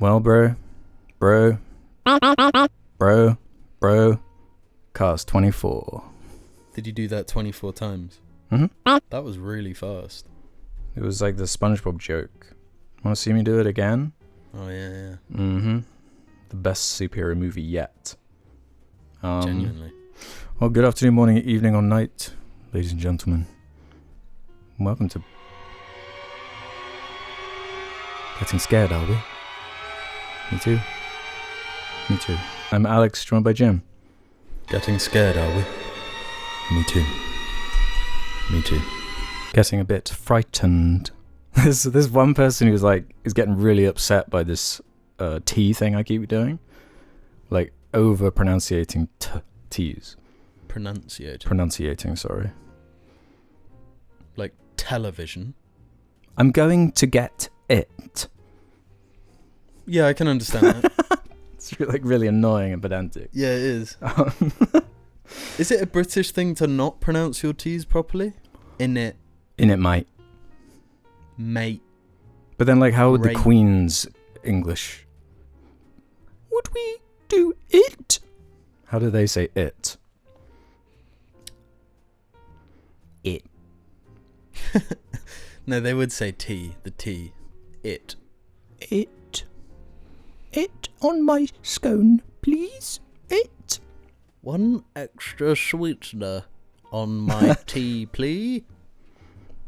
Well, bro, cast 24. Did you do that 24 times? Mm-hmm. That was really fast. It was like the SpongeBob joke. Want to see me do it again? Oh, yeah. Mm-hmm. The best superhero movie yet. Genuinely. Well, good afternoon, morning, evening, or night, ladies and gentlemen. Welcome to... Getting scared, are we? Me too. Me too. I'm Alex, joined by Jim. Getting scared, are we? Me too. Me too. Getting a bit frightened. There's one person who's like, is getting really upset by this T thing I keep doing. Like, over pronunciating T's. Pronunciating, sorry. Like television. I'm going to get it. Yeah, I can understand that. It's like really annoying and pedantic. Yeah, it is. Is it a British thing to not pronounce your T's properly? In it, mate. But then, like, how would the Queen's English? Would we do it? How do they say it? It. No, they would say T. The T. It. It. It on my scone, please. It. One extra sweetener on my tea, please.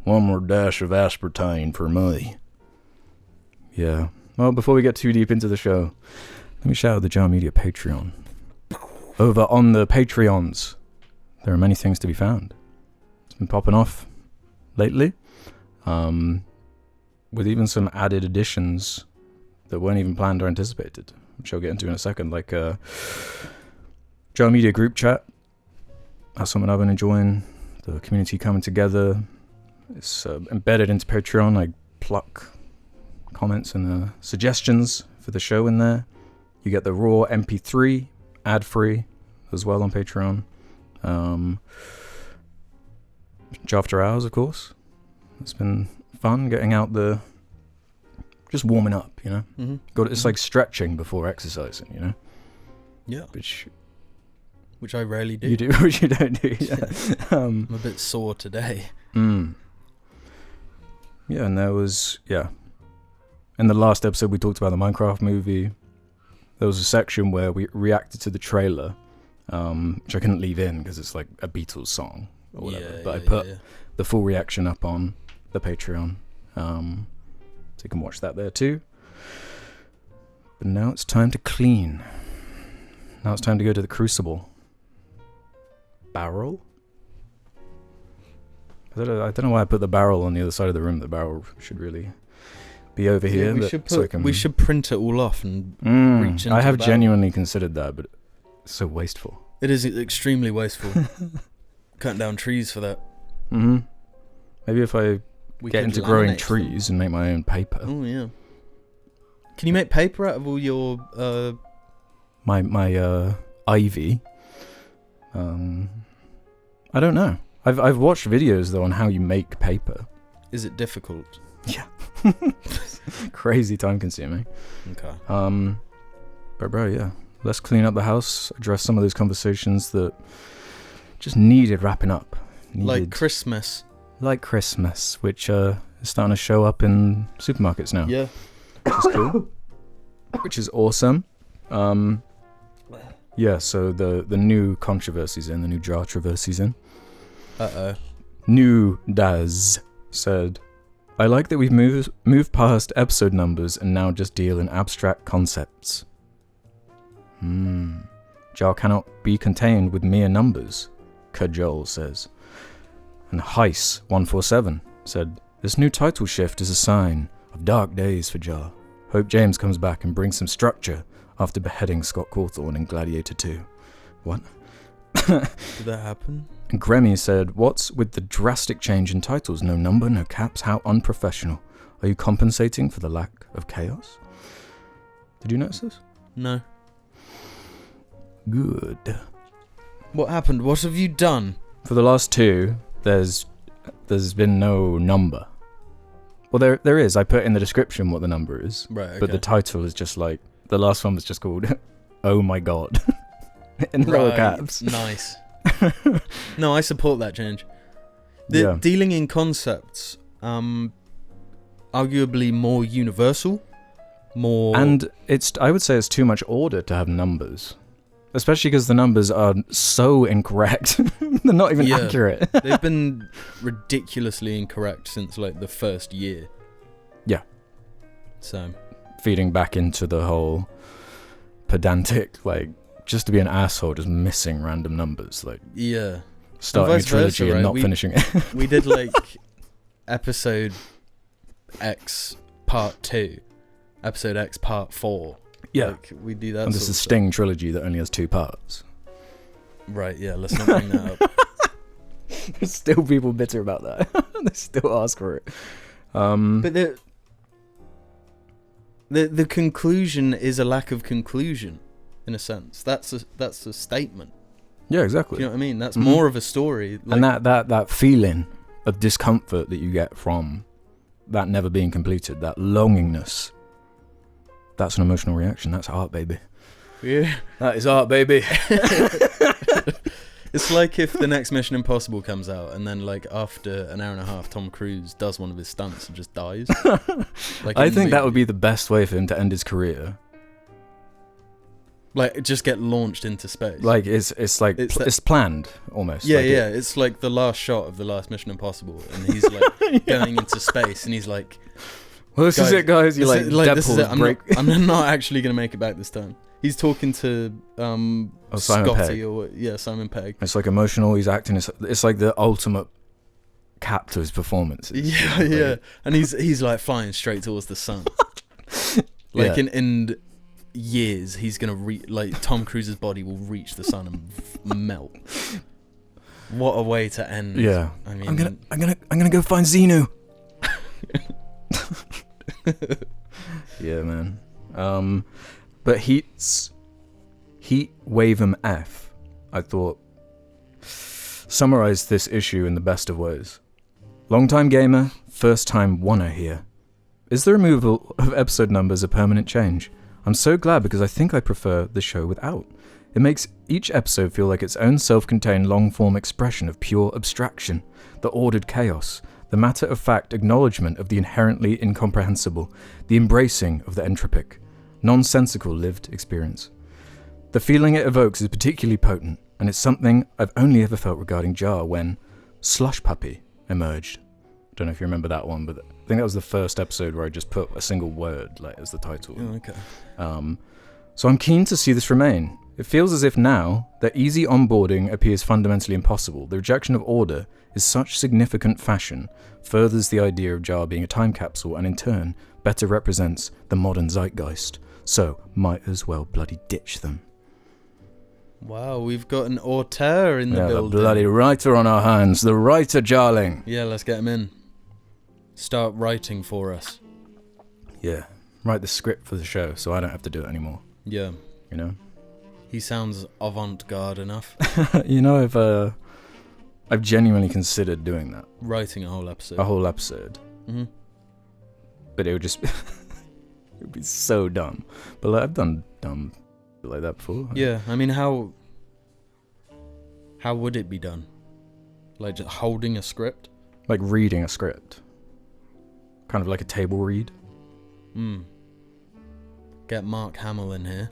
One more dash of aspartame for me. Yeah. Well, before we get too deep into the show, let me shout out the Jar Media Patreon. Over on the Patreons, there are many things to be found. It's been popping off lately, with even some added additions that weren't even planned or anticipated, which I'll get into in a second, like Jar Media group chat. That's something I've been enjoying. The community coming together. It's embedded into Patreon. I pluck comments and suggestions for the show in there. You get the raw MP3, ad-free, as well on Patreon. Jar After Hours, of course. It's been fun getting out just warming up, you know. Mm-hmm. It's like stretching before exercising, you know. Yeah. Which I rarely do. You do, which you don't do. Yeah. I'm a bit sore today. Yeah, and there was, in the last episode we talked about the Minecraft movie. There was a section where we reacted to the trailer, which I couldn't leave in because it's like a Beatles song or whatever. But I put the full reaction up on the Patreon, so you can watch that there too. But now it's time to clean. Now it's time to go to the Crucible. Barrel? I don't know why I put the barrel on the other side of the room. The barrel should really be over here. We should print it all off and reach into I have the genuinely considered that, but it's so wasteful. It is extremely wasteful. Cutting down trees for that. Mm-hmm. Maybe if I get into growing trees and make my own paper. Oh, yeah. Can you make paper out of all your... My ivy? I don't know. I've watched videos, though, on how you make paper. Is it difficult? Yeah. Crazy time consuming. Okay. But bro, yeah. Let's clean up the house, address some of those conversations that just needed wrapping up. Like Christmas. Like Christmas, which is starting to show up in supermarkets now. Yeah. Which is cool. Which is awesome. Yeah, so the new controversies the new JARChive in. Uh-oh. New Daz said, I like that we've moved past episode numbers and now just deal in abstract concepts. Jar cannot be contained with mere numbers, Cajole says. And Heis147 said, this new title shift is a sign of dark days for Jar. Hope James comes back and brings some structure after beheading Scott Cawthorne in Gladiator 2. What? Did that happen? And Gremmy said, what's with the drastic change in titles? No number, no caps, how unprofessional. Are you compensating for the lack of chaos? Did you notice this? No. Good. What happened? What have you done? For the last two, there's been no number. Well, there is. I put in the description what the number is. Right, okay. But the title is just like, the last one was just called Oh My God. In lower caps. Nice. No, I support that change. Dealing in concepts, arguably more universal, more... And I would say it's too much order to have numbers. Especially because the numbers are so incorrect. They're not even accurate. They've been ridiculously incorrect since like the first year. Yeah. So feeding back into the whole pedantic, like, just to be an asshole, just missing random numbers. Like, yeah. Starting a trilogy and not finishing it. We did like episode X part 2, episode X part 4. Yeah. Like, we do that. And this is Sting trilogy that only has 2 parts. Right, yeah, let's not bring that up. There's still people bitter about that. They still ask for it. But the conclusion is a lack of conclusion, in a sense. That's a statement. Yeah, exactly. Do you know what I mean? That's more of a story. Like, and that feeling of discomfort that you get from that never being completed, that longingness, that's an emotional reaction. That's art, baby. Yeah. That is art, baby. It's like if the next Mission Impossible comes out and then like after an hour and a half Tom Cruise does one of his stunts and just dies. Like, I think that would be the best way for him to end his career. Like, just get launched into space. Like, it's planned, almost. Yeah, like yeah. It's like the last shot of the last Mission Impossible, and he's like going into space, and he's like, "Well, this is it, guys." You like this is it. I'm not actually gonna make it back this time. He's talking to Simon Scotty Pegg. Simon Pegg. It's like emotional. He's acting. It's like the ultimate cap to his performances. Yeah, yeah. And he's like flying straight towards the sun. Like in years, he's gonna like Tom Cruise's body will reach the sun and melt. What a way to end! Yeah, I mean, I'm gonna go find Xenu. Yeah, man. But Heat Wavem F, I thought, summarized this issue in the best of ways. Long-time gamer, first-time wanna here. Is the removal of episode numbers a permanent change? I'm so glad because I think I prefer the show without. It makes each episode feel like its own self-contained long-form expression of pure abstraction, the ordered chaos, the matter-of-fact acknowledgement of the inherently incomprehensible, the embracing of the entropic, nonsensical lived experience. The feeling it evokes is particularly potent, and it's something I've only ever felt regarding Jar when Slush Puppy emerged. Don't know if you remember that one, but I think that was the first episode where I just put a single word like as the title. Oh, okay. So I'm keen to see this remain. It feels as if now that easy onboarding appears fundamentally impossible, the rejection of order is such significant fashion furthers the idea of Jar being a time capsule and in turn better represents the modern zeitgeist. So might as well bloody ditch them. Wow, we've got an auteur in the building. The bloody writer on our hands, the writer Jarling. Yeah, let's get him in. Start writing for us. Yeah, write the script for the show so I don't have to do it anymore. Yeah. You know? He sounds avant-garde enough. You know, I've genuinely considered doing that. Writing a whole episode. Mm-hmm. But it would just... it would be so dumb. But like, I've done dumb like that before. Yeah, I mean, how would it be done? Like just holding a script? Like reading a script. Kind of like a table read. Get Mark Hamill in here.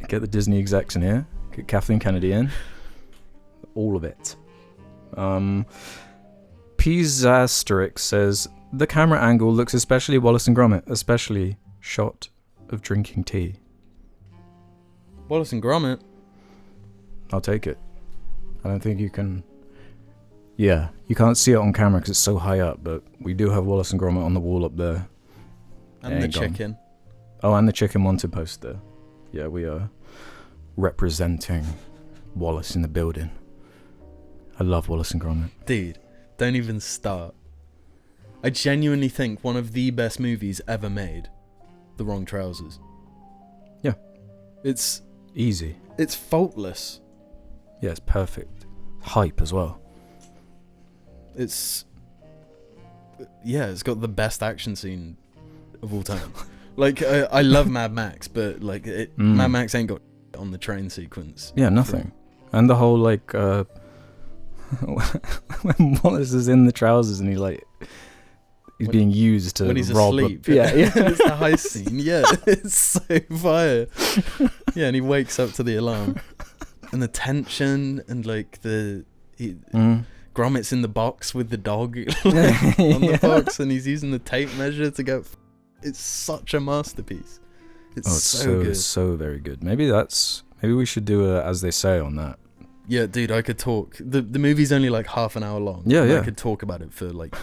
Get the Disney execs in here. Get Kathleen Kennedy in. All of it. Pizasterix says, the camera angle looks especially Wallace and Gromit, especially shot of drinking tea. Wallace and Gromit? I'll take it. I don't think you can... Yeah, you can't see it on camera because it's so high up, but we do have Wallace and Gromit on the wall up there. And the chicken. Oh, and the chicken wanted poster. Yeah, we are representing Wallace in the building. I love Wallace and Gromit. Dude, don't even start. I genuinely think one of the best movies ever made. The Wrong Trousers. Yeah. It's... easy. It's faultless. Yeah, it's perfect. Hype as well. It's it's got the best action scene of all time. Like, I love Mad Max, but like Mad Max ain't got on the train sequence. Yeah, nothing. And the whole like when Wallace is in the trousers and he's being used to when he's rob asleep. yeah. It's the heist scene. Yeah, it's so fire. Yeah, and he wakes up to the alarm, and the tension, and like Gromit's in the box with the dog on the box, and he's using the tape measure to go. It's such a masterpiece. It's so good. So very good. Maybe we should do a As They Say on that. Yeah, dude, I could talk. The movie's only like half an hour long. Yeah, yeah. I could talk about it for like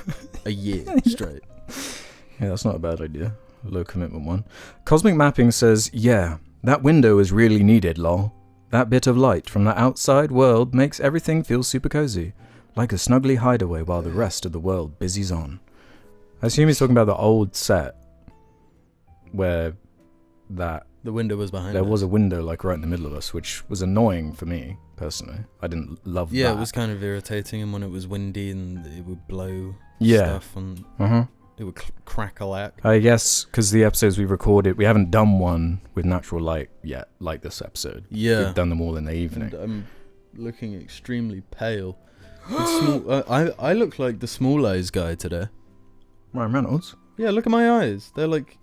a year straight. Yeah, that's not a bad idea. A low commitment one. Cosmic Mapping says, yeah, that window is really needed, lol. That bit of light from the outside world makes everything feel super cozy, like a snuggly hideaway while the rest of the world busies on. I assume he's talking about the old set where the window was behind there us. was a window like right in the middle of us, which was annoying for me personally. I didn't love that. Yeah, it was kind of irritating, and when it was windy and it would blow stuff and it would crackle out. I guess because the episodes we recorded, we haven't done one with natural light yet, like this episode. Yeah, we've done them all in the evening. And I'm looking extremely pale. I look like the Small Eyes guy today. Ryan Reynolds? Yeah, look at my eyes. They're like...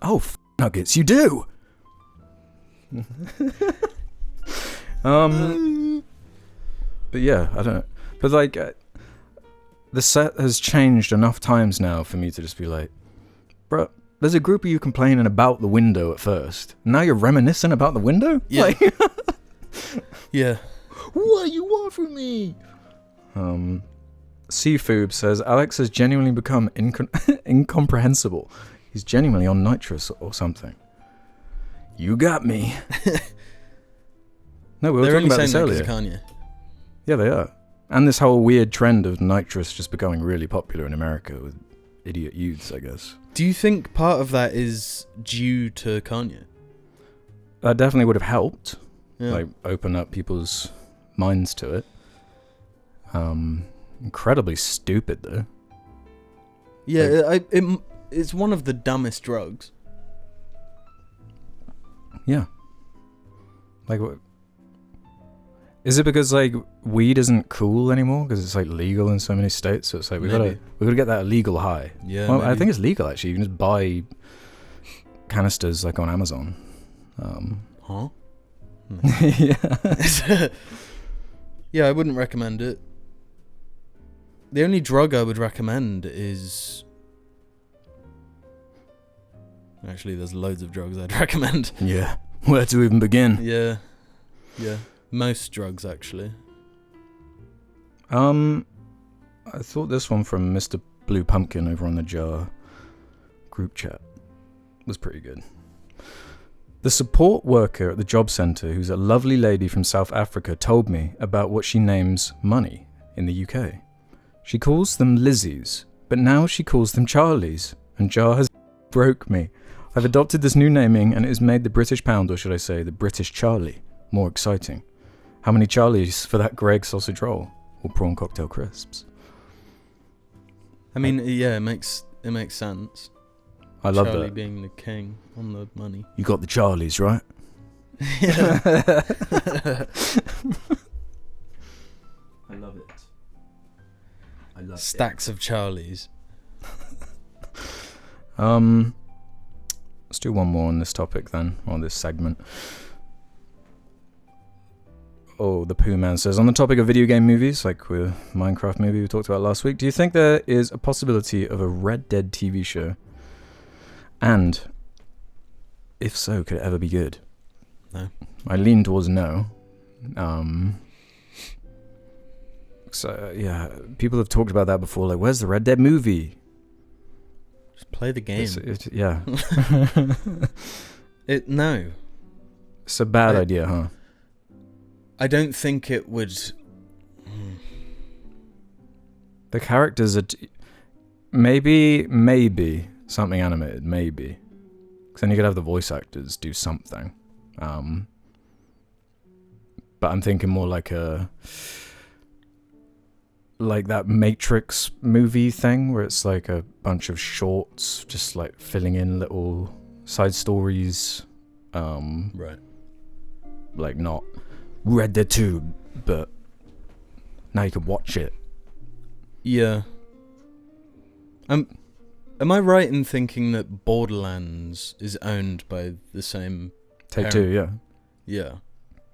Oh, nuggets, you do! But yeah, I don't know. But like, the set has changed enough times now for me to just be like, bro, there's a group of you complaining about the window at first. Now you're reminiscing about the window? Yeah. Like, yeah. What do you want from me? Seafood says, Alex has genuinely become incomprehensible. He's genuinely on nitrous or something. You got me. No, we were talking about this earlier. Kanye. Yeah, they are. And this whole weird trend of nitrous just becoming really popular in America with idiot youths, I guess. Do you think part of that is due to Kanye? That definitely would have helped. Yeah. Like, open up people's minds to it. Incredibly stupid, though. Yeah, it's one of the dumbest drugs. Yeah. Like, what? Is it because like weed isn't cool anymore because it's like legal in so many states? So it's like we gotta get that illegal high. Yeah. Well, I think it's legal actually. You can just buy canisters like on Amazon. Huh? Yeah. Yeah, I wouldn't recommend it. The only drug I would recommend is... Actually, there's loads of drugs I'd recommend. Yeah. Where to even begin? Yeah. Yeah. Most drugs, actually. I thought this one from Mr. Blue Pumpkin over on the Jar group chat was pretty good. The support worker at the job centre, who's a lovely lady from South Africa, told me about what she names money in the UK. She calls them Lizzies, but now she calls them Charlies, and Jar has broke me. I've adopted this new naming, and it has made the British pound, or should I say the British Charlie, more exciting. How many Charlies for that Greg sausage roll or prawn cocktail crisps? I mean, yeah, it makes sense. I love Charlie that. being the king on the money. You got the Charlies, right? Yeah. I love it. I love stacks of Charlies. Let's do one more on this topic then, on this segment. Oh, the Pooh Man says, on the topic of video game movies, like with Minecraft movie we talked about last week, do you think there is a possibility of a Red Dead TV show? And if so, could it ever be good? No. I lean towards no. So yeah, people have talked about that before. Like, where's the Red Dead movie? Just play the game. Yeah. No. It's a bad idea, huh? I don't think it would. The characters are maybe something animated, maybe. Because then you could have the voice actors do something. But I'm thinking more like like that Matrix movie thing where it's like a bunch of shorts just like filling in little side stories. Right. Like not read the tube, but now you can watch it. Yeah. Am I right in thinking that Borderlands is owned by the same Take parent? Two, yeah. Yeah.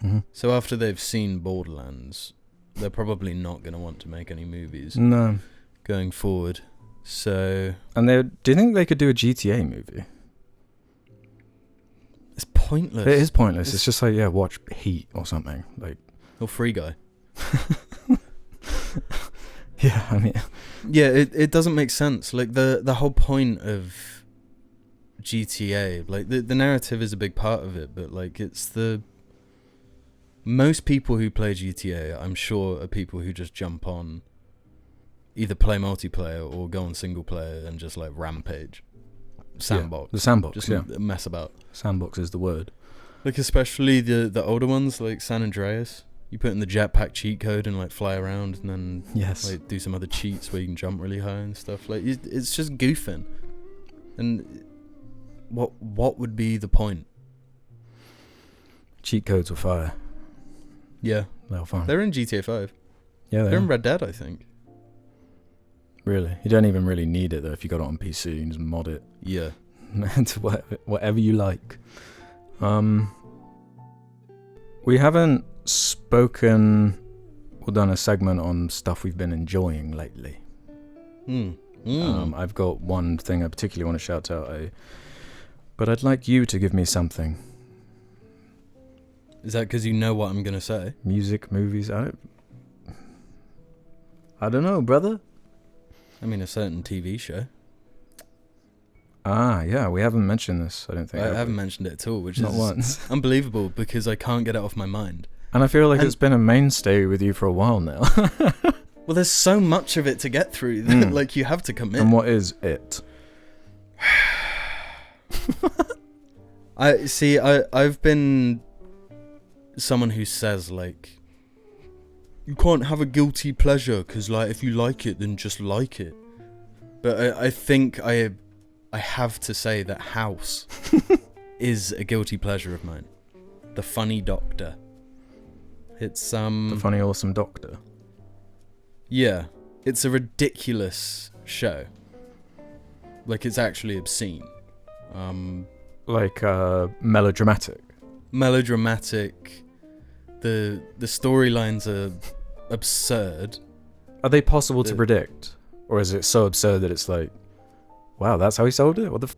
Mm-hmm. So after they've seen Borderlands, they're probably not going to want to make any movies No. going forward. So... And do you think they could do a GTA movie? It's pointless. It is pointless. It's just like, yeah, watch Heat or something. Like, Or Free Guy. yeah, I mean... Yeah, it doesn't make sense. Like, the whole point of GTA, like, the narrative is a big part of it, but, like, it's the... Most people who play GTA, I'm sure, are people who just jump on, either play multiplayer or go on single player and just, like, rampage. Sandbox. Yeah, the sandbox, just yeah. mess about. Sandbox is the word. Like, especially the older ones, like San Andreas. You put in the jetpack cheat code and, like, fly around and then, Yes. like, do some other cheats where you can jump really high and stuff. Like, it's just goofing. And what would be the point? Cheat codes were fire. Yeah. They were fun. They're in GTA 5. Yeah, They're in Red Dead, I think. Really? You don't even really need it, though, if you got it on PC. You can just mod it. Yeah. To whatever you like. We haven't spoken or done a segment on stuff we've been enjoying lately. I've got one thing I particularly want to shout out, but I'd like you to give me something. Is that because you know what I'm going to say? Music, movies, I don't know, brother. I mean, a certain TV show. Ah, yeah, we haven't mentioned this, I don't think. I haven't mentioned it at all, which Not is once. unbelievable because I can't get it off my mind. And I feel like it's been a mainstay with you for a while now. Well, there's so much of it to get through that, like, you have to commit. And what is it? I've been someone who says, like, you can't have a guilty pleasure because, like, if you like it, then just like it. But I think I have to say that House is a guilty pleasure of mine. The Funny Doctor. It's The Funny Awesome Doctor. Yeah, it's a ridiculous show. Like, it's actually obscene. Like melodramatic. Melodramatic. The storylines are absurd. Are they possible to predict? Or is it so absurd that it's like, wow, that's how he sold it? What the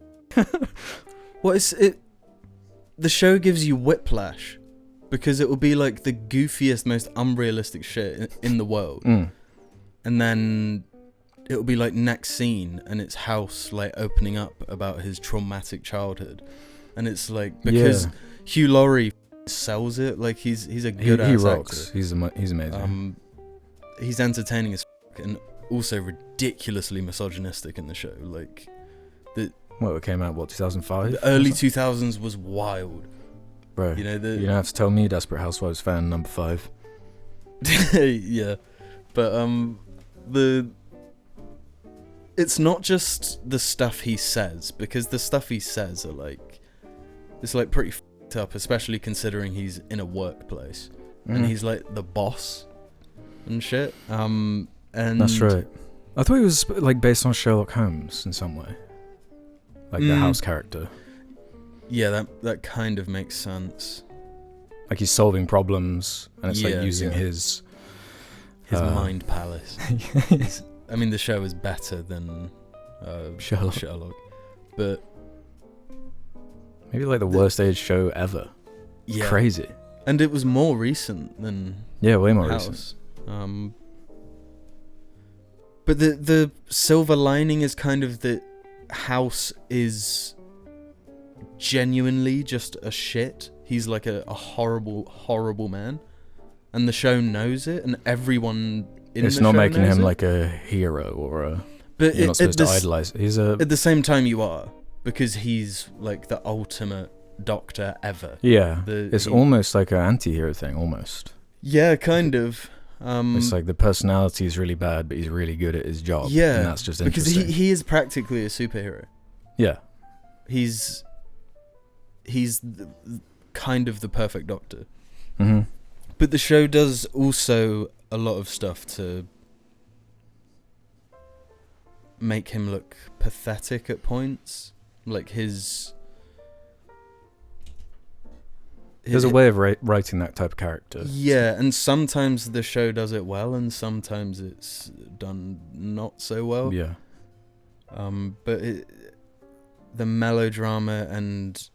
Well, the show gives you whiplash. Because it will be like the goofiest, most unrealistic shit in the world. And then it will be like next scene and it's House like opening up about his traumatic childhood. And it's like, because Hugh Laurie sells it, like he's a good ass He rocks. actor. He's amazing. He's entertaining as and also ridiculously misogynistic in the show. Like, Well, it came out, 2005? the early 2000s was wild. Bro, You know, you don't have to tell me Desperate Housewives fan number 5. yeah, but it's not just the stuff he says, because the stuff he says are like, it's like pretty f***ed up, especially considering he's in a workplace and he's like the boss and shit. And that's right. I thought he was like based on Sherlock Holmes in some way, like the House character. Yeah, that kind of makes sense. Like he's solving problems, and it's like using his mind palace. I mean, the show is better than Sherlock, but maybe like the worst age show ever. Yeah, crazy. And it was more recent than way more House. Recent. But the silver lining is kind of that House is genuinely just a shit. He's like a horrible, horrible man, and the show knows it, and everyone in it's the not show making knows him it. like a hero or a. But you're not supposed to idolize. He's a. At the same time, you are, because he's like the ultimate doctor ever. Yeah, it's almost like an anti-hero thing, almost. Yeah, kind of. It's like the personality is really bad, but he's really good at his job. Yeah, and that's just because interesting. he is practically a superhero. Yeah. He's kind of the perfect Doctor. Mm-hmm. But the show does also a lot of stuff to make him look pathetic at points. Like there's a way of writing that type of character. Yeah, and sometimes the show does it well, and sometimes it's done not so well. Yeah. But the melodrama and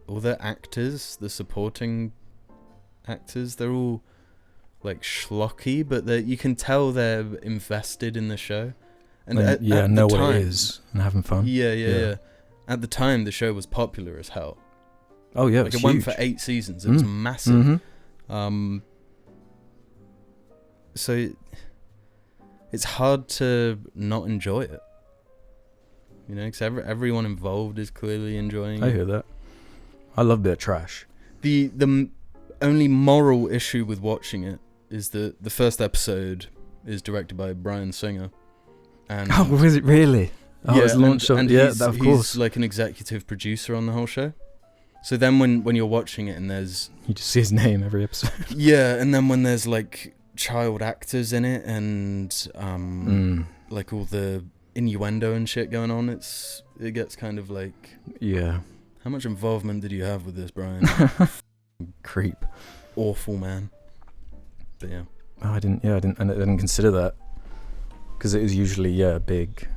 all the actors, the supporting actors, they're all like schlocky, but you can tell they're invested in the show. And know what it is and having fun. Yeah. At the time, the show was popular as hell. Oh yeah, it went for 8 seasons. It was massive. Mm-hmm. So it's hard to not enjoy it. You know, because everyone involved is clearly enjoying it. I hear that. I love a bit of trash. The only moral issue with watching it is that the first episode is directed by Bryan Singer. And was it really? Oh, yeah, it's launched and of course. He's like an executive producer on the whole show. So then when you're watching it and there's... You just see his name every episode. Yeah, and then when there's like child actors in it and like all the innuendo and shit going on, it gets kind of like... Yeah. How much involvement did you have with this, Brian? Creep. Awful, man. But yeah. Oh, I didn't consider that. Because it is usually, a big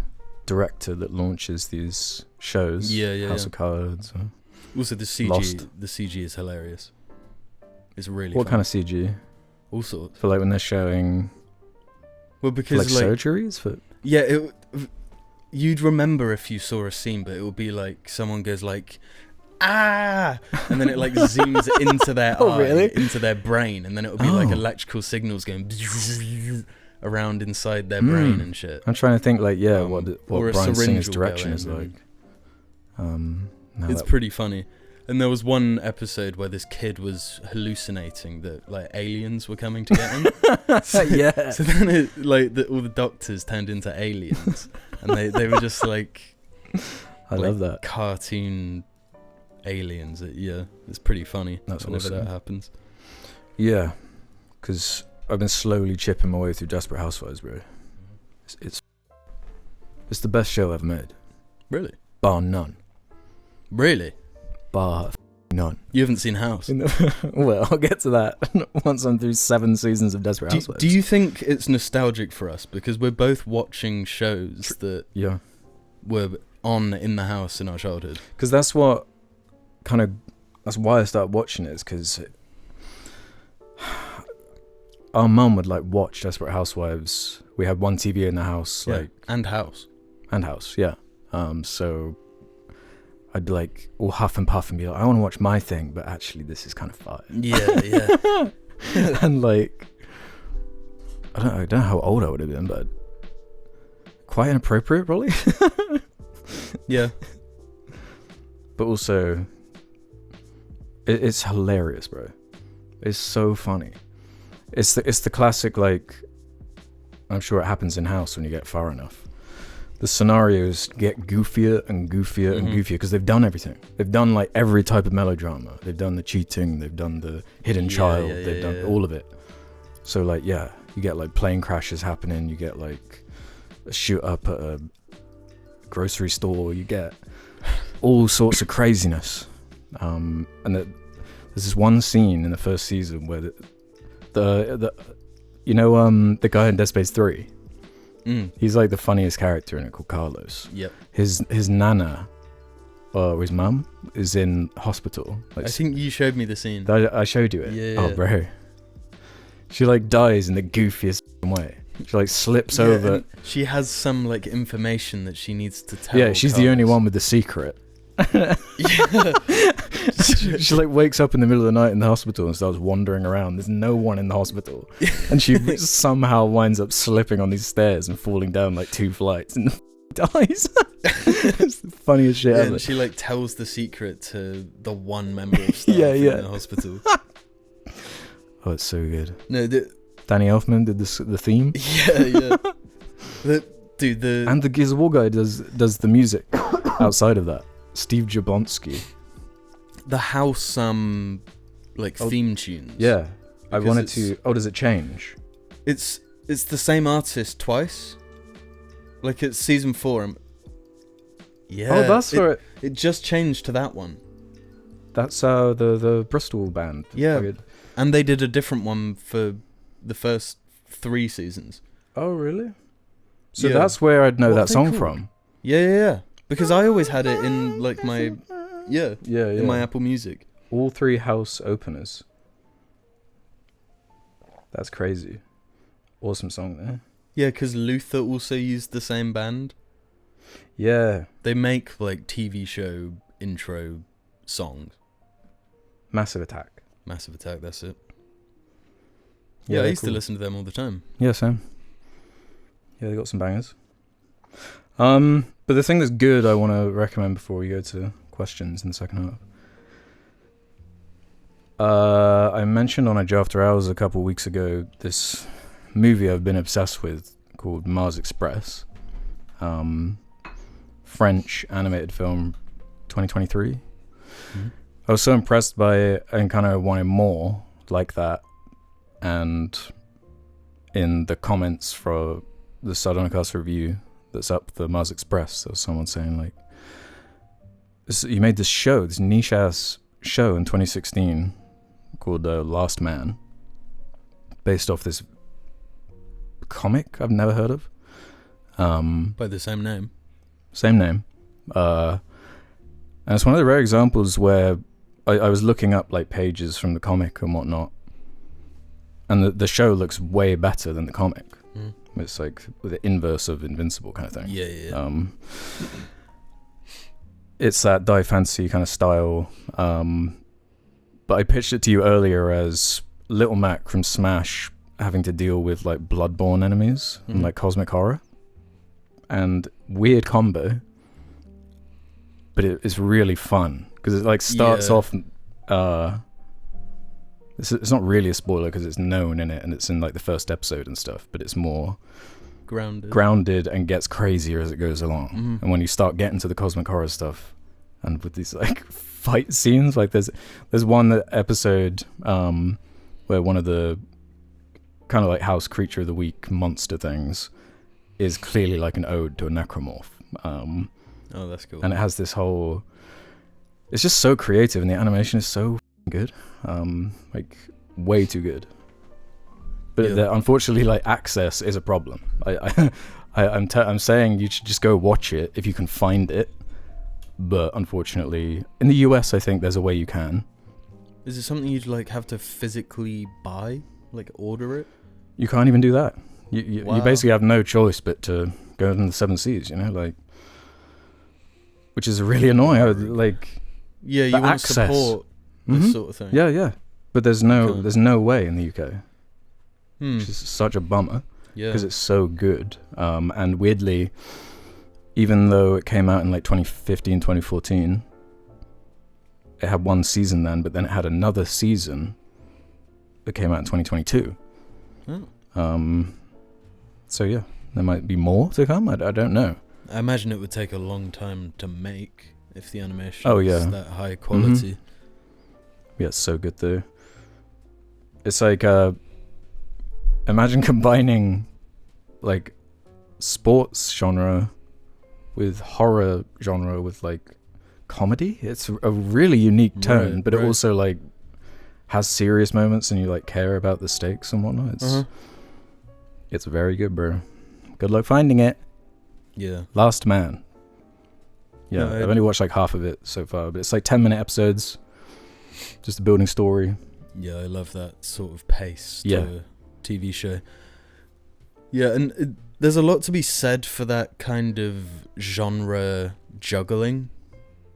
director that launches these shows. Yeah. House of Cards. Also, the CG, Lost. The CG is hilarious. It's really What fun. kind of CG? All sorts. For like when they're showing... Well, because like surgeries? Yeah, you'd remember if you saw a scene, but it would be like someone goes like, ah, and then it like zooms into their eye, really? into their brain, and then it would be like electrical signals going around inside their brain and shit. I'm trying to think like, what Bryan Singer's will direction go is in, like. It's pretty funny. And there was one episode where this kid was hallucinating that like aliens were coming to get him. So then all the doctors turned into aliens, and they were just like, I love that cartoon aliens. It's pretty funny. That's whenever awesome. that happens. Yeah, because I've been slowly chipping my way through Desperate Housewives, bro. It's the best show ever made, Really? bar none. Really? Bar none. You haven't seen House? Well, I'll get to that once I'm through 7 seasons of Desperate Housewives. Do you think it's nostalgic for us because we're both watching shows that were on in the house in our childhood? Because that's why I started watching it, is because our mum would like watch Desperate Housewives. We had one TV in the house, and House, yeah. So I'd be like all huff and puff and be like, I want to watch my thing, but actually this is kind of fire. Yeah. And like, I don't know how old I would have been, but quite inappropriate probably. Yeah. But also, it's hilarious, bro. It's so funny. It's the classic, like, I'm sure it happens in House when you get far enough. The scenarios get goofier and goofier and goofier because they've done everything. They've done like every type of melodrama. They've done the cheating. They've done the hidden child. They've done all of it. So like, you get like plane crashes happening. You get like a shoot up at a grocery store. You get all sorts of craziness. And there's this one scene in the first season where the guy in Dead Space 3. He's like the funniest character in it, called Carlos. Yep. His nana, or his mum, is in hospital. Like, I think you showed me the scene. I showed you it. Yeah. Oh, bro. She like dies in the goofiest way. She like slips over. She has some like information that she needs to tell. Yeah, she's the only one with the secret. She like wakes up in the middle of the night in the hospital and starts wandering around. There's no one in the hospital, and she somehow winds up slipping on these stairs and falling down like 2 flights and dies. It's the funniest shit ever. And she like tells the secret to the one member of staff in the hospital. Oh, it's so good. No, Danny Elfman did the theme. Yeah. And the Gears of War guy does the music outside of that. Steve Jablonsky. The house theme tunes. Yeah. I wanted to. Oh, does it change? It's the same artist twice. Like it's season 4. Yeah. Oh, that's for it. It just changed to that one. That's the Bristol band. Yeah. And they did a different one for the first 3 seasons. Oh, really? So that's where I'd know that song from. Yeah. Because I always had it in like my in my Apple Music. All 3 house openers. That's crazy. Awesome song there. Yeah, because Luther also used the same band. Yeah. They make like TV show intro songs. Massive Attack, that's it. Yeah, I used to listen to them all the time. Yeah, same. Yeah, they got some bangers. But the thing that's good I want to recommend before we go to questions in the second half. I mentioned on Edge After Hours a couple weeks ago this movie I've been obsessed with called Mars Express. French animated film, 2023. Mm-hmm. I was so impressed by it and kind of wanted more like that. And in the comments for the Sardonicast review that's up, the Mars Express, there was someone saying like, you made this show, this niche-ass show in 2016 called Last Man, based off this comic I've never heard of. By the same name. Same name. And it's one of the rare examples where I was looking up like pages from the comic and whatnot, and the show looks way better than the comic. Mm. It's like the inverse of Invincible kind of thing. Yeah. It's that dive fantasy kind of style. But I pitched it to you earlier as Little Mac from Smash having to deal with like bloodborne enemies and like cosmic horror. And weird combo, but it's really fun because it like starts off. It's not really a spoiler because it's known in it and it's in like the first episode and stuff, but it's more grounded and gets crazier as it goes along. Mm-hmm. And when you start getting to the cosmic horror stuff and with these like fight scenes, like there's one episode where one of the kind of like house creature of the week monster things is clearly like an ode to a necromorph. Oh, that's cool. And it has this whole... It's just so creative, and the animation is so good. Like, way too good. But unfortunately, like, access is a problem. I'm saying you should just go watch it if you can find it. But unfortunately, in the US, I think there's a way you can. Is it something you'd like have to physically buy? Like, order it? You can't even do that. You basically have no choice but to go in the 7 Seas, you know, like, which is really annoying. Like, you want to support this sort of thing. Yeah, but there's no way in the UK, which is such a bummer because it's so good. And weirdly, even though it came out in like 2015, 2014, it had 1 season then, but then it had another season that came out in 2022. So yeah, there might be more to come. I don't know. I imagine it would take a long time to make if the animation is that high quality. Mm-hmm. Yeah, it's so good though. It's like imagine combining like sports genre with horror genre with like comedy. It's a really unique tone, but it also like has serious moments and you like care about the stakes and whatnot. It's very good, bro. Good luck finding it. Yeah. Last Man. Yeah, no, I've only watched like half of it so far, but it's like 10-minute episodes. Just a building story. Yeah, I love that sort of pace to a TV show. Yeah, and there's a lot to be said for that kind of genre juggling.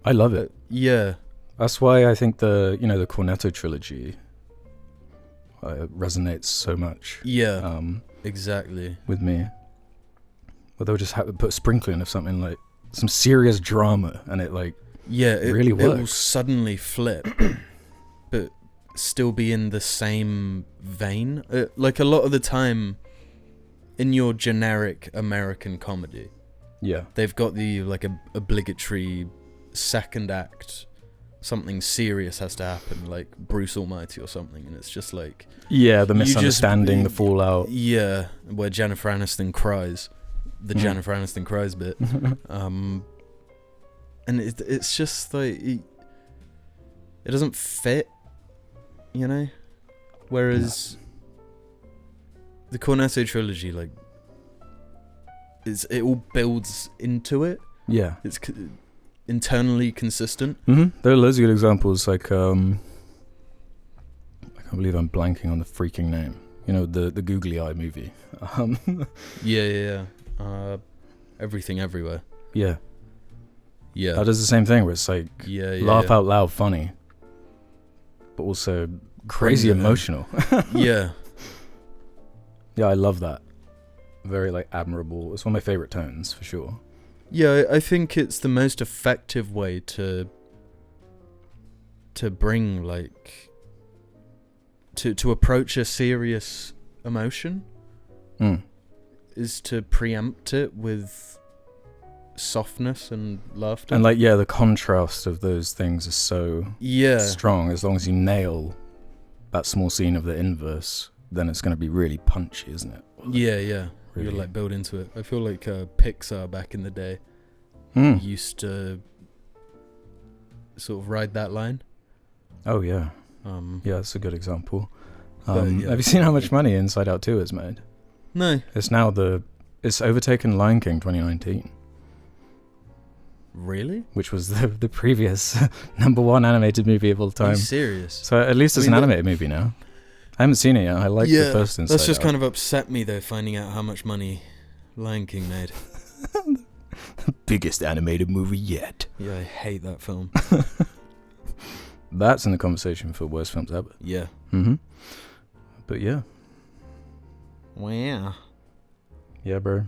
I love it. Yeah. That's why I think the Cornetto trilogy resonates so much. Yeah. Exactly. With me. Well, they'll just have to put a sprinkling of something like some serious drama and it like it really works. It will suddenly flip. But still be in the same vein. Like a lot of the time, in your generic American comedy, Yeah. they've got the like obligatory second act. Something serious has to happen, like Bruce Almighty or something, and it's just like Yeah, the you just- misunderstanding, the fallout. Yeah, where Jennifer Aniston cries, the Jennifer Aniston cries bit, and it's just like it doesn't fit, you know. Whereas the Cornetto trilogy, like, it all builds into it. Yeah. It's internally consistent. There are loads of good examples, like I can't believe I'm blanking on the freaking name. You know, the googly eye movie. Yeah. Everything Everywhere. Yeah. Yeah. That does the same thing where it's like laugh out loud funny, but also crazy Brilliant. emotional. Yeah. Yeah, I love that. Very like admirable. It's one of my favorite tones for sure. Yeah, I think it's the most effective way to bring like to approach a serious emotion is to preempt it with softness and laughter. And like the contrast of those things is so strong. As long as you nail that small scene of the inverse, then it's going to be really punchy, isn't it? Yeah. Really. You like build into it. I feel like Pixar back in the day used to sort of ride that line. Oh yeah. Yeah, that's a good example. Yeah. Have you seen how much money Inside Out 2 has made? No. It's overtaken Lion King 2019. Really? Which was the previous number one animated movie of all Are time. you serious? So at least it's an animated movie now. I haven't seen it yet. I like the first Inside Out. That's just kind of upset me though, finding out how much money Lion King made. The biggest animated movie yet. Yeah, I hate that film. That's in the conversation for worst films ever. Yeah. But yeah. Wow. Yeah, bro.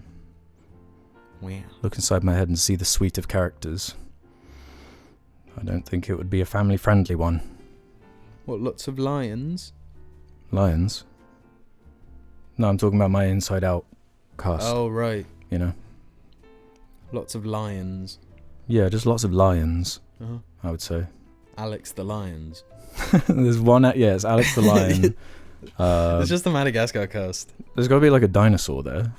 Wow. Look inside my head and see the suite of characters. I don't think it would be a family-friendly one. What, lots of lions? Lions? No, I'm talking about my Inside Out cast. Oh, right. You know? Lots of lions. Yeah, just lots of lions, Uh-huh. I would say. Alex the Lions. There's one, it's Alex the Lion. It's just the Madagascar cast. There's got to be like a dinosaur there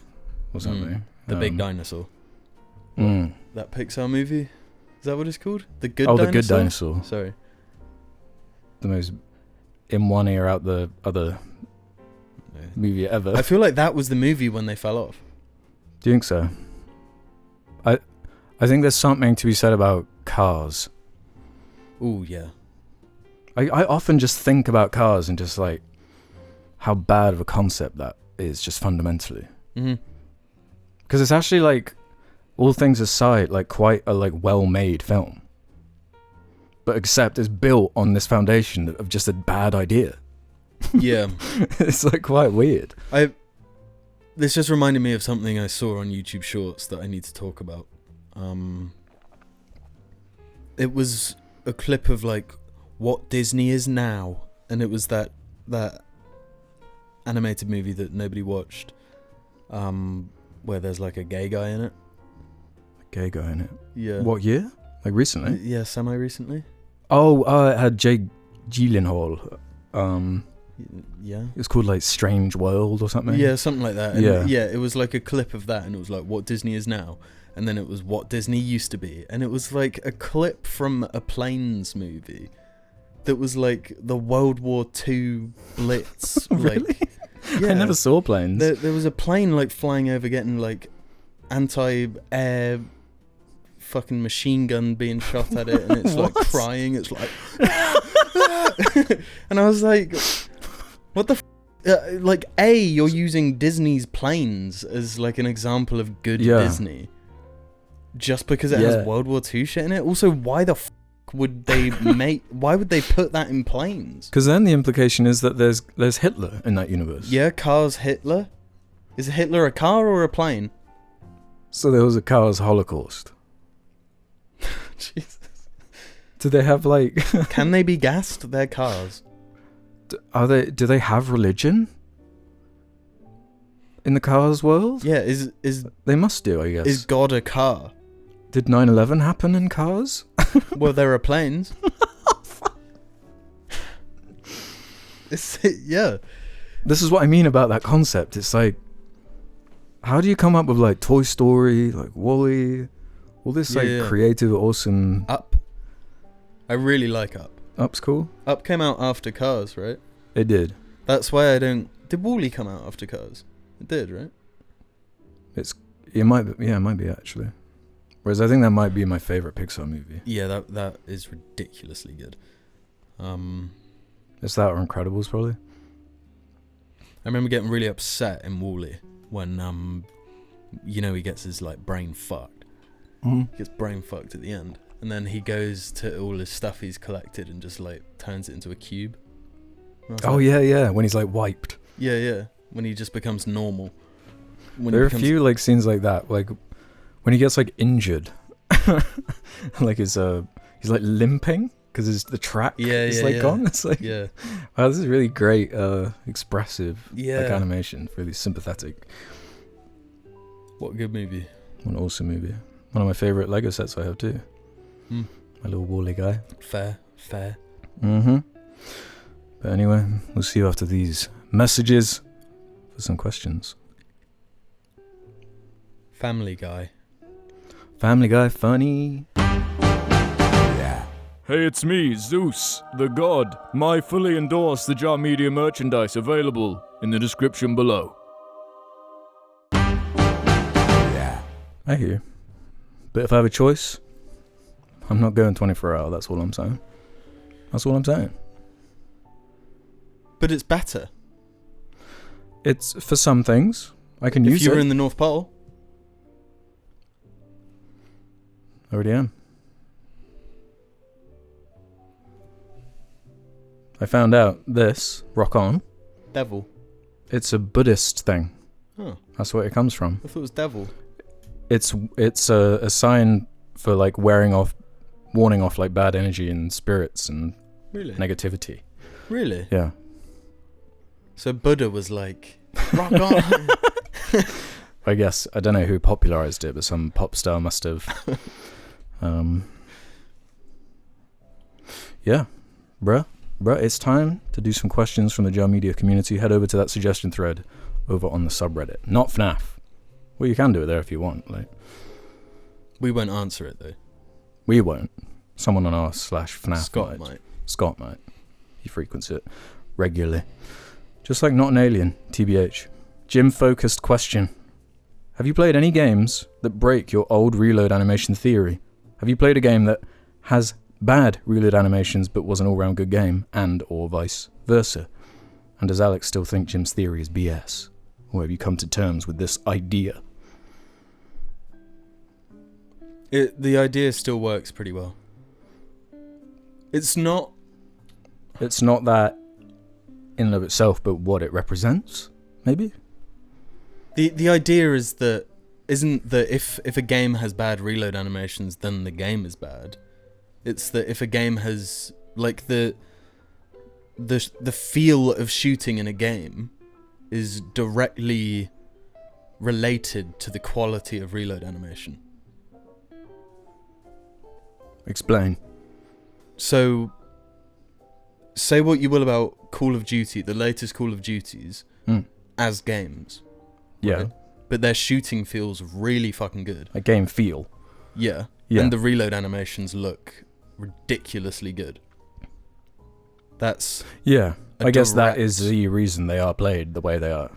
or something. The big dinosaur. Mm. That Pixar movie? Is that what it's called? The Good Dinosaur? The Good Dinosaur. Sorry. The most in one ear out the other movie ever. I feel like that was the movie when they fell off. Do you think so? I think there's something to be said about Cars. Ooh, yeah. I often just think about Cars and just like how bad of a concept that is, just fundamentally. Because it's actually like, all things aside, like quite a like well-made film. But except it's built on this foundation of just a bad idea. Yeah. It's like quite weird. This just reminded me of something I saw on YouTube Shorts that I need to talk about. It was a clip of like what Disney is now, and it was that animated movie that nobody watched, where there's like a gay guy in it. A gay guy in it. Yeah. What year? Like recently? Yeah, semi-recently. Oh, it had Jake Gyllenhaal. Yeah. It's called like Strange World or something. Yeah, something like that. And Yeah. it was like a clip of that, and it was like what Disney is now, and then it was what Disney used to be, and it was like a clip from a Planes movie that was like the World War II Blitz. Really? Like, yeah, I never saw Planes. There was a plane like flying over, getting like anti-air fucking machine gun being shot at it, and it's like crying. It's like, and I was like, what the like, you're using Disney's planes as like an example of good Disney just because it has World War II shit in it. Also, why the would they why would they put that in planes? Because then the implication is that there's Hitler in that universe. Yeah, Cars Hitler. Is Hitler a car or a plane? So there was a Cars Holocaust. Jesus. Do they have like... Can they be gassed? They're cars. Do they have religion in the Cars world? Yeah, They must do, I guess. is God a car? Did 9/11 happen in Cars? Well, there are planes. Yeah. This is what I mean about that concept. It's like, how do you come up with like Toy Story, like WALL-E, all this creative, awesome... Up. I really like Up. Up's cool? Up came out after Cars, right? It did. That's why I don't... Did WALL-E come out after Cars? It did, right? It might be actually. Whereas I think that might be my favorite Pixar movie. Yeah, that is ridiculously good. It's that or Incredibles, probably. I remember getting really upset in WALL-E when, he gets his, like, brain fucked. Mm-hmm. He gets brain fucked at the end. And then he goes to all his stuff he's collected and just, like, turns it into a cube. Oh, like, yeah, when he's, like, wiped. Yeah, when he just becomes normal. There are a few, like, scenes like that, like, when he gets, like, injured. Like, he's, like, limping. Because the track is like gone. It's like, wow, this is really great, expressive, like animation, really sympathetic. What a good movie! What an awesome movie! One of my favorite Lego sets I have too. My little WALL-E guy. Fair. But anyway, we'll see you after these messages for some questions. Family Guy funny. Hey, it's me, Zeus, the god. My fully endorsed the Jar Media merchandise available in the description below. I hear you. But if I have a choice, I'm not going 24-hour, that's all I'm saying. But it's better. It's for some things. I can use it. If you're in the North Pole. I already am. I found out this, rock on. Devil. It's a Buddhist thing. Oh. That's where it comes from. I thought it was devil. It's a sign for like warning off like bad energy and spirits and negativity. Really? Yeah. So Buddha was like, rock on. I guess, I don't know who popularized it, but some pop star must have. Yeah. Bruh, it's time to do some questions from the Jar Media community. Head over to that suggestion thread over on the subreddit. Not FNAF. Well, you can do it there if you want. Like, we won't answer it though. We won't. Someone on our /FNAF Scott might. He frequents it regularly. Just like Not an Alien, TBH. Gym-focused question. Have you played any games that break your old reload animation theory? Have you played a game that has bad reload animations but was an all-round good game, and or vice versa? And does Alex still think Jim's theory is BS? Or have you come to terms with this idea? The idea still works pretty well. It's not that in and of itself, but what it represents, maybe? The idea isn't that if a game has bad reload animations, then the game is bad. It's that if a game has like the feel of shooting in a game is directly related to the quality of reload animation. Explain. So, say what you will about Call of Duty, the latest Call of Duties, as games. Yeah. Right? But their shooting feels really fucking good. A game feel. Yeah. And the reload animations look ridiculously good. That's... Yeah. I guess that is the reason they are played the way they are.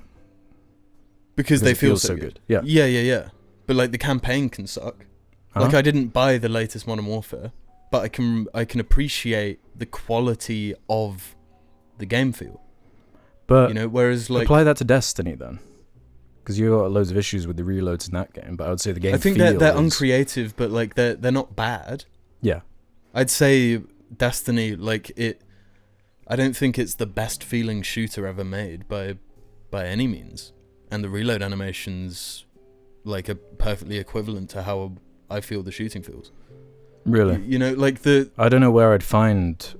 Because they feel so good. Yeah. Yeah. But like the campaign can suck. Like I didn't buy the latest Modern Warfare, but I can appreciate the quality of the game feel. But whereas like apply that to Destiny then, because you got loads of issues with the reloads in that game. But I would say the game. I think they're uncreative, but like they're not bad. Yeah, I'd say Destiny I don't think it's the best feeling shooter ever made by any means, and the reload animations like are perfectly equivalent to how I feel the shooting feels. Really? Like I don't know where I'd find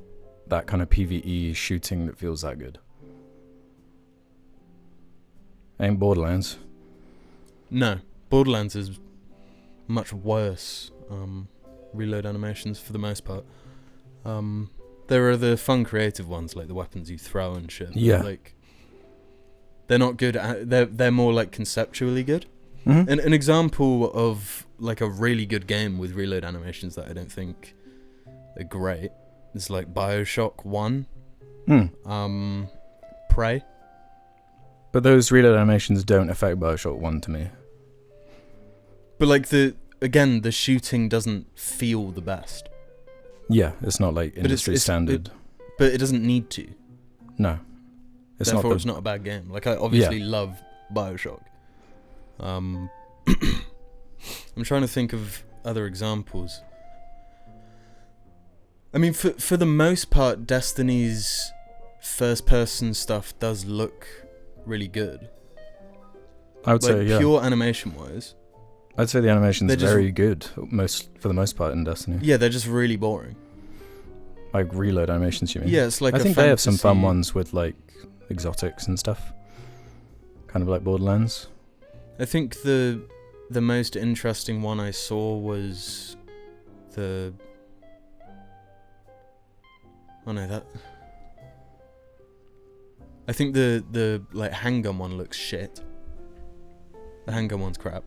that kind of PvE shooting that feels that good. Ain't Borderlands. No, Borderlands is much worse reload animations for the most part. There are the fun creative ones, like the weapons you throw and shit. Yeah. Like, they're not good they're more like conceptually good. Mm-hmm. An example of like a really good game with reload animations that I don't think are great is like BioShock 1. Prey. But those reload animations don't affect BioShock 1 to me. But like the shooting doesn't feel the best. Yeah, it's not like industry standard. But it doesn't need to. No. Therefore, it's not a bad game. Like, I obviously love BioShock. I'm trying to think of other examples. I mean, for the most part, Destiny's first-person stuff does look really good. I would say, yeah. Pure animation-wise. I'd say the animation's very good, for the most part in Destiny. Yeah, they're just really boring. Like reload animations, you mean? Yeah, it's like I think they have some fun ones with like exotics and stuff. Kind of like Borderlands. I think the most interesting one I saw was the... Oh no, that... I think the like handgun one looks shit. The handgun one's crap.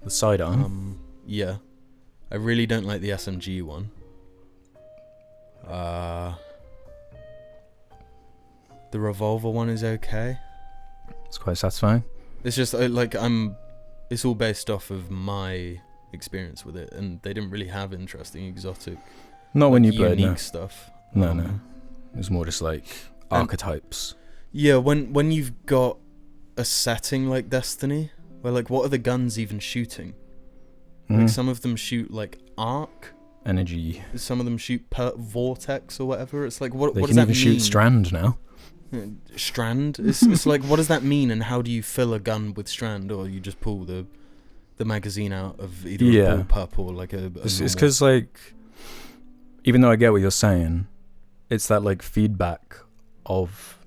The sidearm? Yeah. I really don't like the SMG one. The revolver one is okay. It's quite satisfying. It's just it's all based off of my experience with it, and they didn't really have interesting exotic, not when you played, unique no. stuff. No. It was more just like archetypes. Yeah, when you've got a setting like Destiny, where like what are the guns even shooting? Like some of them shoot like arc. Energy. Some of them shoot vortex or whatever. It's like what does that mean? They can even shoot strand now. Strand? It's like, what does that mean, and how do you fill a gun with strand, or you just pull the magazine out of either a bullpup or like a it's because like, even though I get what you're saying, it's that like feedback of,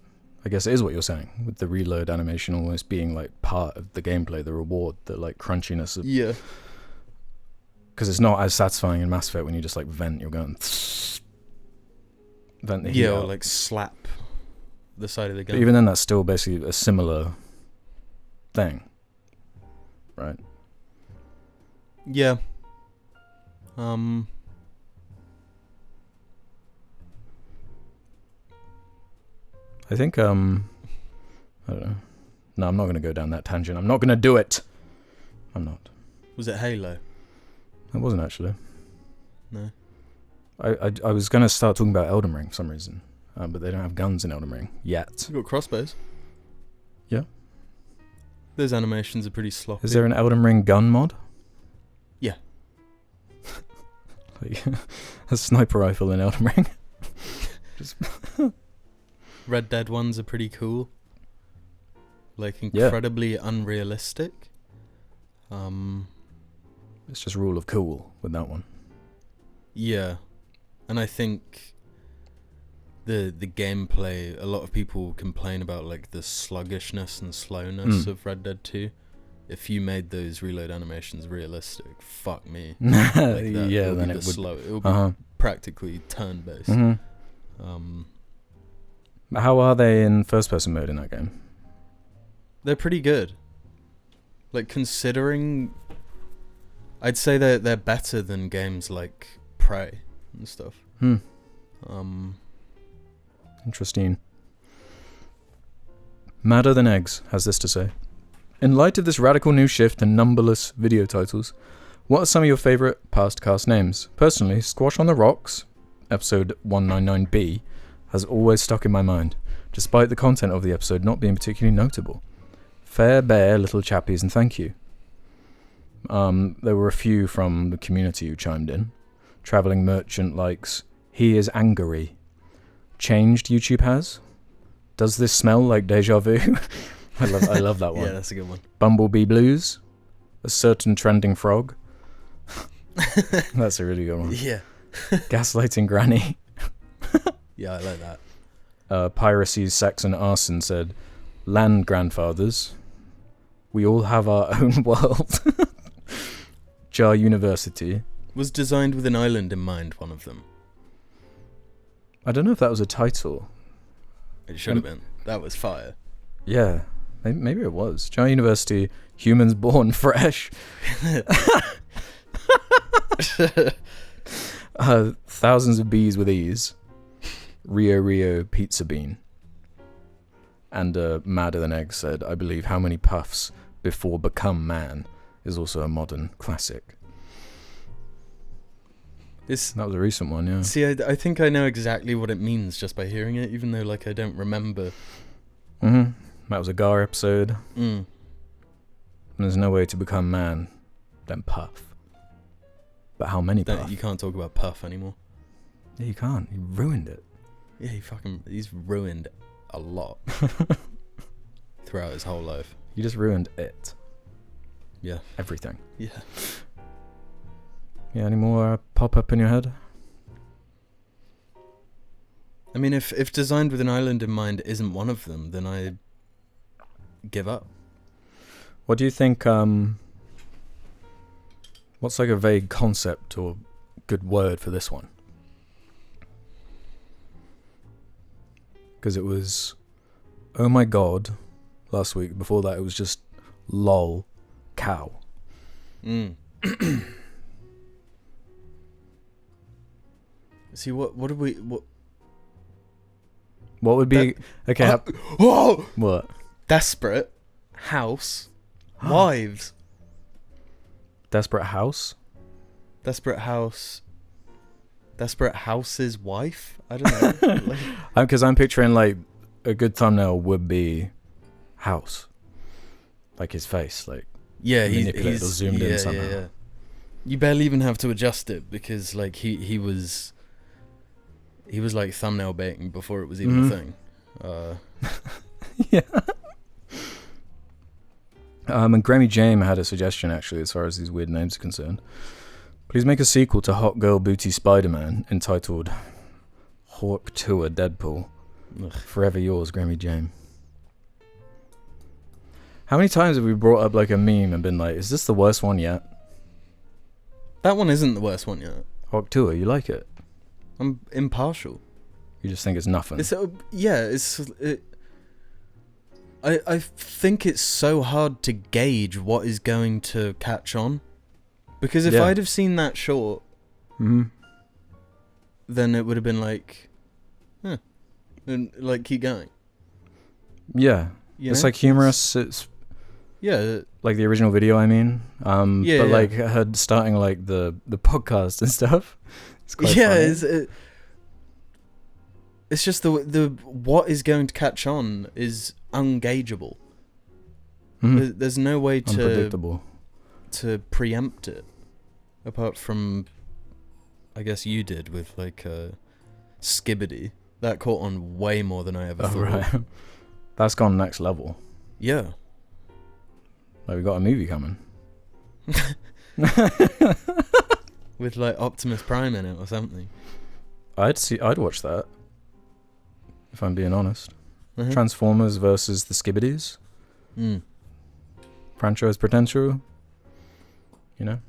I guess it is what you're saying, with the reload animation almost being like part of the gameplay, the reward, the like crunchiness of... Yeah. Because it's not as satisfying in Mass Effect when you just like vent your gun. Vent the heat out. Or like slap the side of the gun. But even then, that's still basically a similar thing, right? Yeah. I think I don't know. No, I'm not going to go down that tangent. I'm not going to do it. I'm not. Was it Halo? It wasn't actually. No. I was going to start talking about Elden Ring for some reason, but they don't have guns in Elden Ring yet. You've got crossbows. Yeah. Those animations are pretty sloppy. Is there an Elden Ring gun mod? Yeah. Like a sniper rifle in Elden Ring. Just Red Dead ones are pretty cool. Like incredibly unrealistic. It's just rule of cool with that one. Yeah. And I think the gameplay, a lot of people complain about like the sluggishness and slowness of Red Dead 2. If you made those reload animations realistic, fuck me. Like that, yeah, then it would slow. It would be practically turn based. How are they in first person mode in that game? They're pretty good. Like, considering, I'd say they're better than games like Prey and stuff. Interesting. Madder Than Eggs has this to say. In light of this radical new shift in numberless video titles, what are some of your favourite past cast names? Personally, Squash on the Rocks, episode 199B, has always stuck in my mind, despite the content of the episode not being particularly notable. Fair bear, little chappies, and thank you. There were a few from the community who chimed in. Travelling Merchant likes, he is angry. Changed YouTube has. Does this smell like deja vu? I love that one. Yeah, that's a good one. Bumblebee Blues. A certain trending frog. That's a really good one. Yeah. Gaslighting Granny. Yeah, I like that. Piracy, Sex and Arson said, land grandfathers. We all have our own world. Jar University. Was designed with an island in mind, one of them. I don't know if that was a title. It should have been. That was fire. Yeah, maybe it was. Jar University, humans born fresh. Thousands of bees with ease. Rio pizza bean. And Madder Than Egg said, I believe How Many Puffs Before Become Man is also a modern classic. That was a recent one, yeah. See, I think I know exactly what it means just by hearing it, even though like I don't remember. Mm-hmm. That was a Gar episode. Mm. And there's no way to become man than Puff. But how many Puff? You can't talk about Puff anymore. Yeah, you can't. You ruined it. Yeah, he's ruined a lot throughout his whole life. You just ruined it. Yeah. Everything. Yeah. Yeah, any more pop up in your head? I mean, if designed with an island in mind isn't one of them, then I give up. What do you think, what's like a vague concept or good word for this one? Because it was, oh my god, last week. Before that, it was just lol, cow. Mm. See, what would be okay? Whoa! What? Desperate house wives. Desperate house. Desperate house. Desperate house's wife. I don't know. Because I'm picturing like a good thumbnail would be house, like his face, like he's zoomed in somehow. Yeah. You barely even have to adjust it because like he was like thumbnail baiting before it was even a thing. Yeah. And Grammy James had a suggestion actually, as far as these weird names are concerned. Please make a sequel to Hot Girl Booty Spider-Man entitled Hawk Tour Deadpool. Ugh. Forever yours, Grammy James. How many times have we brought up like a meme and been like, is this the worst one yet? That one isn't the worst one yet. Hawk Tour, you like it? I'm impartial. You just think it's nothing. I think it's so hard to gauge what is going to catch on. Because if I'd have seen that short, then it would have been like, and like keep going. Yeah, it's like humorous. It's like the original video. I mean, like her starting like the podcast and stuff. It's quite funny. It's just the what is going to catch on is ungageable. There's no way unpredictable to preempt it, apart from, I guess you did with like Skibbity. That caught on way more than I ever thought. Right. That's gone next level. Yeah. Like we got a movie coming. With like Optimus Prime in it or something. I'd watch that. If I'm being honest. Transformers versus the Skibbities. Franchise potential. You know?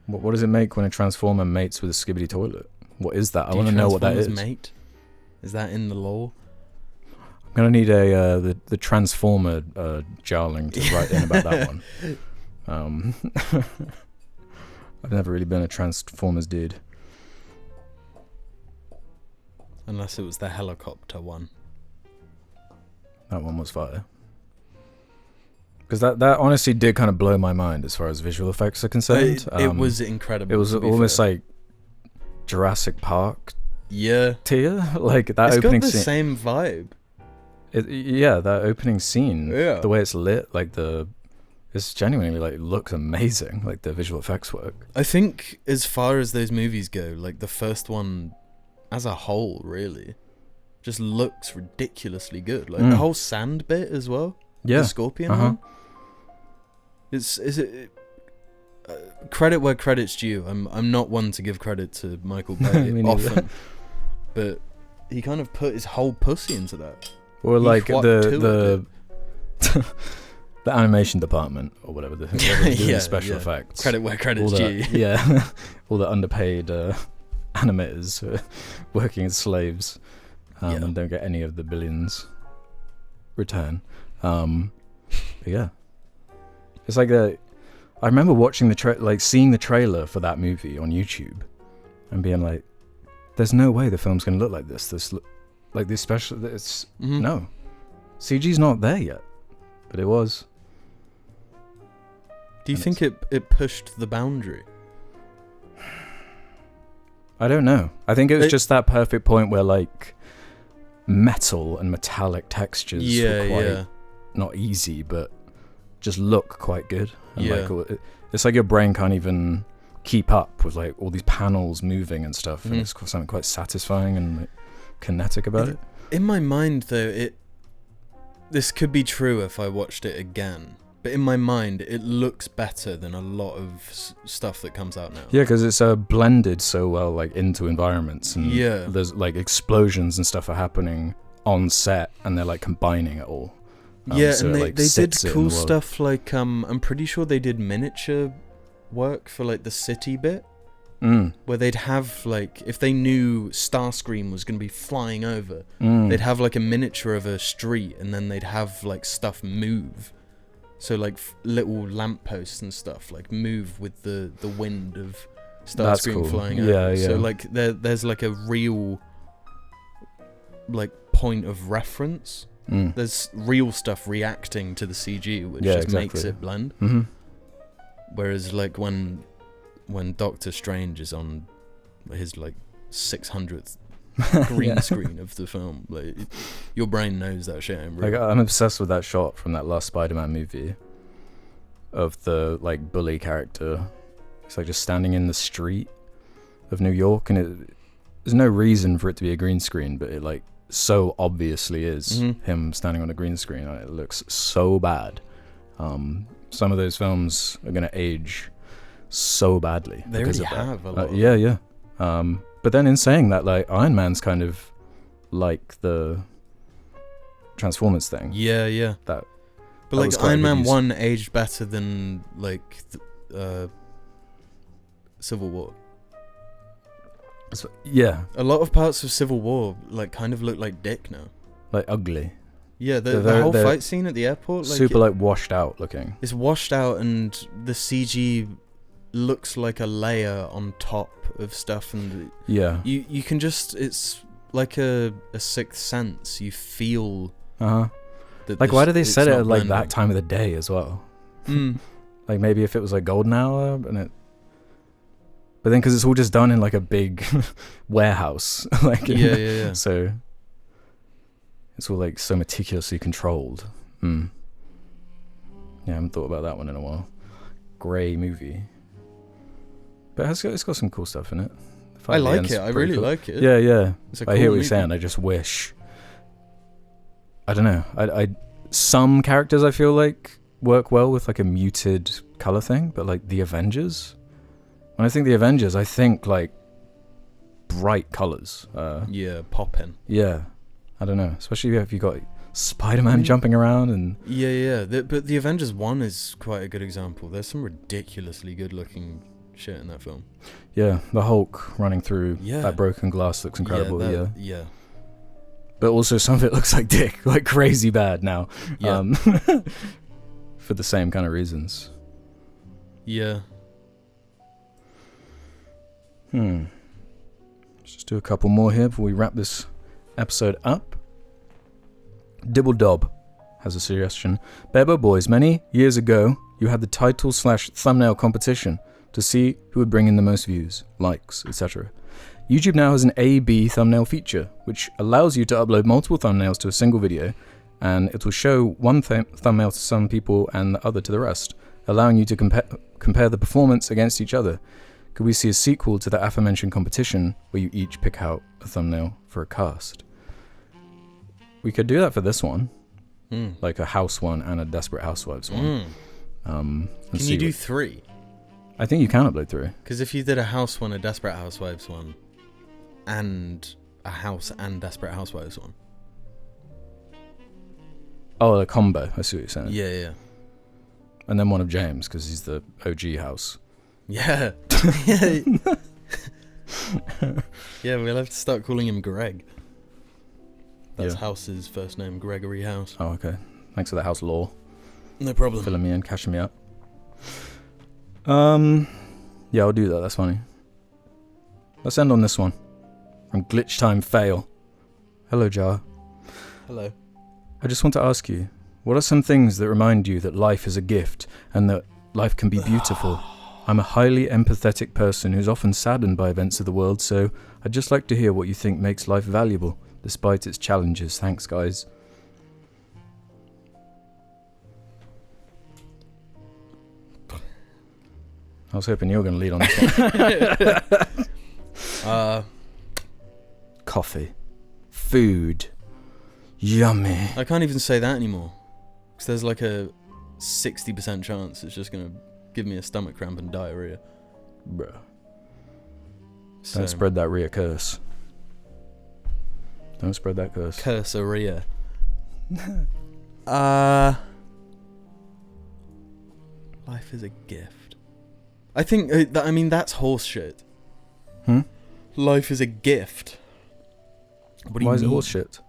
What does it make when a Transformer mates with a Skibbity toilet? What is that? I want to know what that is. Mate? Is that in the lore? I'm gonna need the Transformer Jarling to write in about that one. I've never really been a Transformers dude. Unless it was the helicopter one. That one was fire. Because that honestly did kind of blow my mind as far as visual effects are concerned. It was incredible. It was almost like Jurassic Park. Yeah. Tier? Like that opening scene. It's got the same vibe. That opening scene. Yeah. The way it's lit, like it's genuinely like looks amazing, like the visual effects work. I think as far as those movies go, like the first one as a whole really just looks ridiculously good. Like the whole sand bit as well. Yeah. The scorpion one. Credit where credit's due. I'm not one to give credit to Michael Bay often, but he kind of put his whole pussy into that. Or like flopped the the animation department or whatever, the special yeah. effects. Credit where credit's all due. Yeah, all the underpaid animators working as slaves and don't get any of the billions return. But yeah, it's like I remember watching seeing the trailer for that movie on YouTube and being like, "There's no way the film's gonna look like this. This special. It's no, CG's not there yet." But it was. Do you think it pushed the boundary? I don't know. I think it was just that perfect point where like metal and metallic textures were quite not easy, but just look quite good. And like it's like your brain can't even keep up with like all these panels moving and stuff, and it's something quite satisfying and like, kinetic about it. In my mind, though, this could be true if I watched it again, but in my mind, it looks better than a lot of stuff that comes out now. Yeah, because it's blended so well, like into environments, and there's like explosions and stuff are happening on set, and they're like combining it all. So and they did cool stuff like I'm pretty sure they did miniature work for like the city bit. Where they'd have like, if they knew Starscream was going to be flying over, they'd have like a miniature of a street, and then they'd have like stuff move. So like little lampposts and stuff like move with the wind of Starscream flying over. So like there's like a real like point of reference. There's real stuff reacting to the CG, which just makes it blend. Whereas like when Doctor Strange is on his like 600th green screen of the film, like your brain knows that shit ain't real. Like I'm obsessed with that shot from that last Spider-Man movie of the like bully character. It's like just standing in the street of New York, and there's no reason for it to be a green screen, but it like so obviously is him standing on a green screen. It looks so bad. Some of those films are gonna age so badly. They already have a lot. Yeah. But then in saying that, like Iron Man's kind of like the Transformers thing. Yeah. But like Iron Man 1 aged better than like Civil War. Yeah. A lot of parts of Civil War like kind of look like dick now. Like ugly. Yeah, the whole fight scene at the airport, like super like washed out looking. It's washed out, and the CG looks like a layer on top of stuff, and you can just, it's like a sixth sense. You feel that like why do they set it at like that time of the day as well? Like maybe if it was like golden hour, but then because it's all just done in like a big warehouse, like yeah. So it's all like so meticulously controlled. Yeah, I haven't thought about that one in a while. Grey movie. But it's got some cool stuff in it. I like it. I really like it. Yeah. It's a I cool hear what movie. you're saying. I just wish. I don't know. I some characters I feel like work well with like a muted color thing, but like the Avengers. When I think the Avengers, I think like bright colors. Poppin'. Yeah. I don't know. Especially if you got Spider-Man jumping around and but the Avengers 1 is quite a good example. There's some ridiculously good looking shit in that film. Yeah, the Hulk running through that broken glass looks incredible. Yeah. But also some of it looks like dick, like crazy bad now. Yeah. For the same kind of reasons. Yeah. Let's just do a couple more here before we wrap this episode up. Dibble Dob has a suggestion. Bebo Boys, many years ago, you had the title/thumbnail competition to see who would bring in the most views, likes, etc. YouTube now has an A/B thumbnail feature, which allows you to upload multiple thumbnails to a single video, and it will show one thumbnail to some people and the other to the rest, allowing you to compare the performance against each other. Could we see a sequel to the aforementioned competition where you each pick out a thumbnail for a cast? We could do that for this one, like a house one and a Desperate Housewives one. Can you do 3? I think you can upload 3. Because if you did a house one, a Desperate Housewives one, and a House and Desperate Housewives one. Oh, the combo. I see what you're saying. Yeah. And then one of James, because he's the OG House. Yeah. Yeah, we'll have to start calling him Greg. That's House's first name, Gregory House. Oh, okay. Thanks for the house lore. No problem. Filling me in, cashing me up. Yeah, I'll do that. That's funny. Let's end on this one. From Glitch Time Fail. Hello, Jar. Hello. I just want to ask you, what are some things that remind you that life is a gift and that life can be beautiful? I'm a highly empathetic person who's often saddened by events of the world, so I'd just like to hear what you think makes life valuable, despite its challenges. Thanks, guys. I was hoping you were going to lead on this one. Coffee. Food. Yummy. I can't even say that anymore. Because there's like a 60% chance it's just going to give me a stomach cramp and diarrhea. Bruh. So, Don't spread that Rhea curse. Don't spread that curse. Cursoria. Life is a gift. I think, that's horse shit. Life is a gift. What do you Why is it mean? horse shit?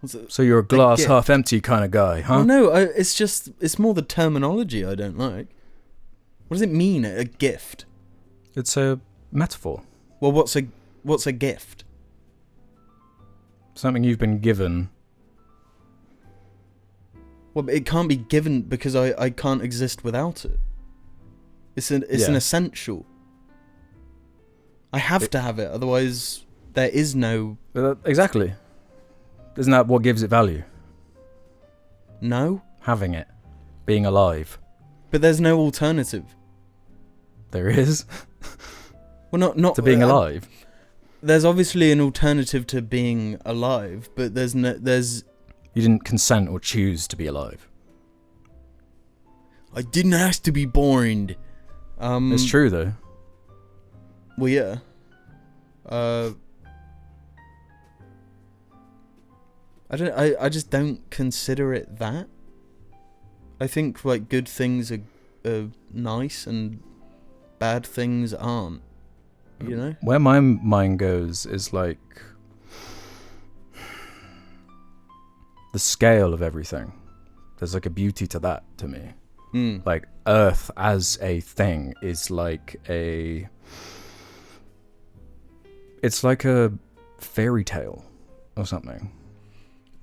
It? So you're a glass gift. half empty kind of guy, huh? Well, no, it's more the terminology I don't like. What does it mean, a gift? It's a metaphor. Well, what's a gift? Something you've been given. Well, but it can't be given because I can't exist without it. It's an essential. I have to have it, otherwise there is no... Exactly. Isn't that what gives it value? No? Having it. Being alive. But there's no alternative. There is. Well, not to being alive. There's obviously an alternative to being alive, but there's You didn't consent or choose to be alive. I didn't ask to be born. It's true though. Well, yeah. I just don't consider it that. I think like good things are nice and bad things aren't. You know? Where my mind goes is like the scale of everything. There's like a beauty to that to me. Like Earth as a thing is like it's like a fairy tale or something.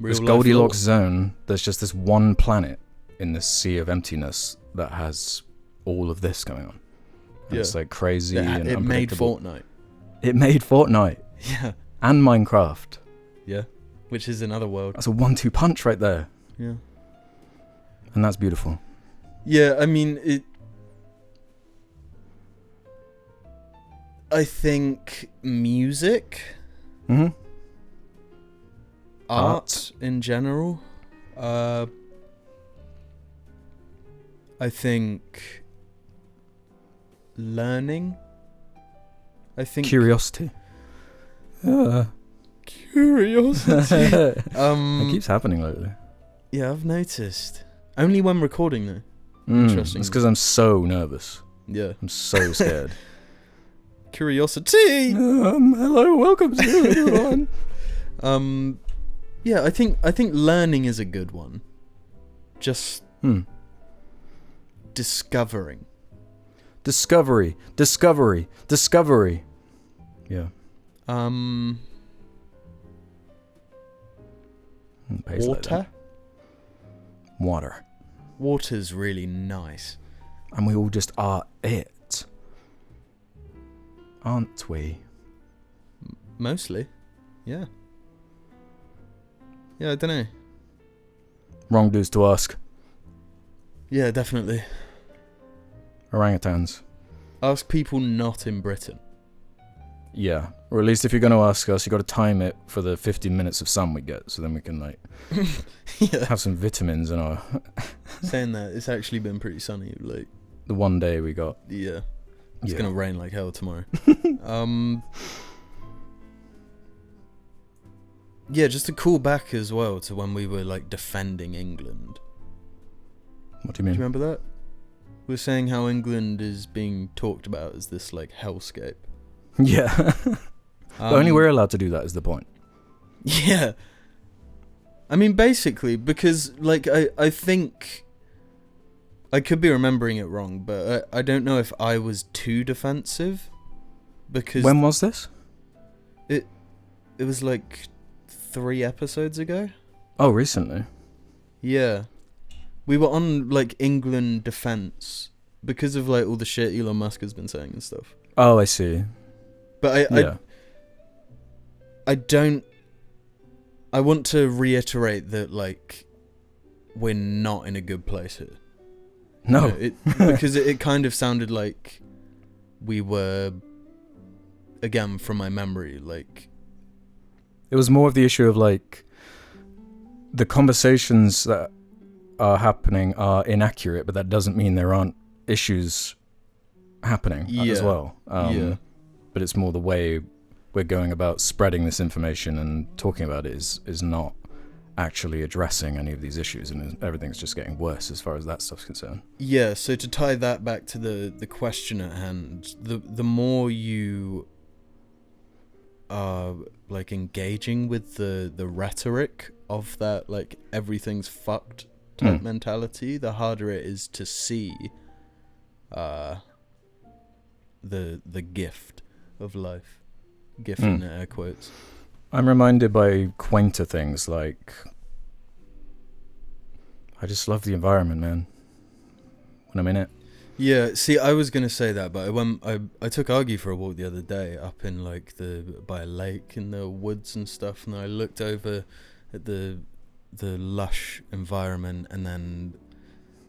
This Goldilocks zone, there's just this one planet in this sea of emptiness that has all of this going on. And it's like crazy and it made unpredictable. Fortnite. It made Fortnite. Yeah. And Minecraft. Yeah. Which is another world. That's a 1-2 punch right there. Yeah. And that's beautiful. Yeah, I mean, I think music, art in general, I think learning, I think curiosity. Curiosity. It keeps happening lately. Yeah, I've noticed. Only when recording though. Interesting. It's because I'm so nervous. Yeah. I'm so scared. Curiosity. Hello, welcome to everyone. Yeah, I think learning is a good one. Just discovering. Discovery. Yeah. Water. Water. Water's really nice. And we all just are it. Aren't we? Mostly. Yeah. Yeah, I don't know. Wrong dudes to ask. Yeah, definitely. Orangutans. Ask people not in Britain. Yeah. Or at least if you're going to ask us, you got to time it for the 15 minutes of sun we get, so then we can like have some vitamins in our... Saying that, it's actually been pretty sunny, like... The one day we got. Yeah. It's going to rain like hell tomorrow. Yeah, just to call back as well to when we were like defending England. What do you Do mean? you remember that? We were saying how England is being talked about as this like hellscape. Yeah. But only we're allowed to do that is the point. Yeah. I mean, basically, because like I think I could be remembering it wrong, but I don't know if I was too defensive. Because When was this? it was like 3 episodes ago. Oh, recently. Yeah. We were on like England defense because of like all the shit Elon Musk has been saying and stuff. Oh, I see. But Yeah. I want to reiterate that like we're not in a good place here. No. You know, because it kind of sounded like we were, again from my memory, like It was more of the issue of like the conversations that are happening are inaccurate, but that doesn't mean there aren't issues happening as well. But it's more the way we're going about spreading this information and talking about it is not actually addressing any of these issues, and everything's just getting worse as far as that stuff's concerned. Yeah, so to tie that back to the question at hand, the more you are like engaging with the rhetoric of that like everything's fucked type mentality, the harder it is to see the gift of life. Gift in air quotes. I'm reminded by quainter things like, I just love the environment, man, when I'm in it. Yeah, see, I was gonna say that, but I took Argy for a walk the other day up in like by a lake in the woods and stuff, and I looked over at the lush environment, and then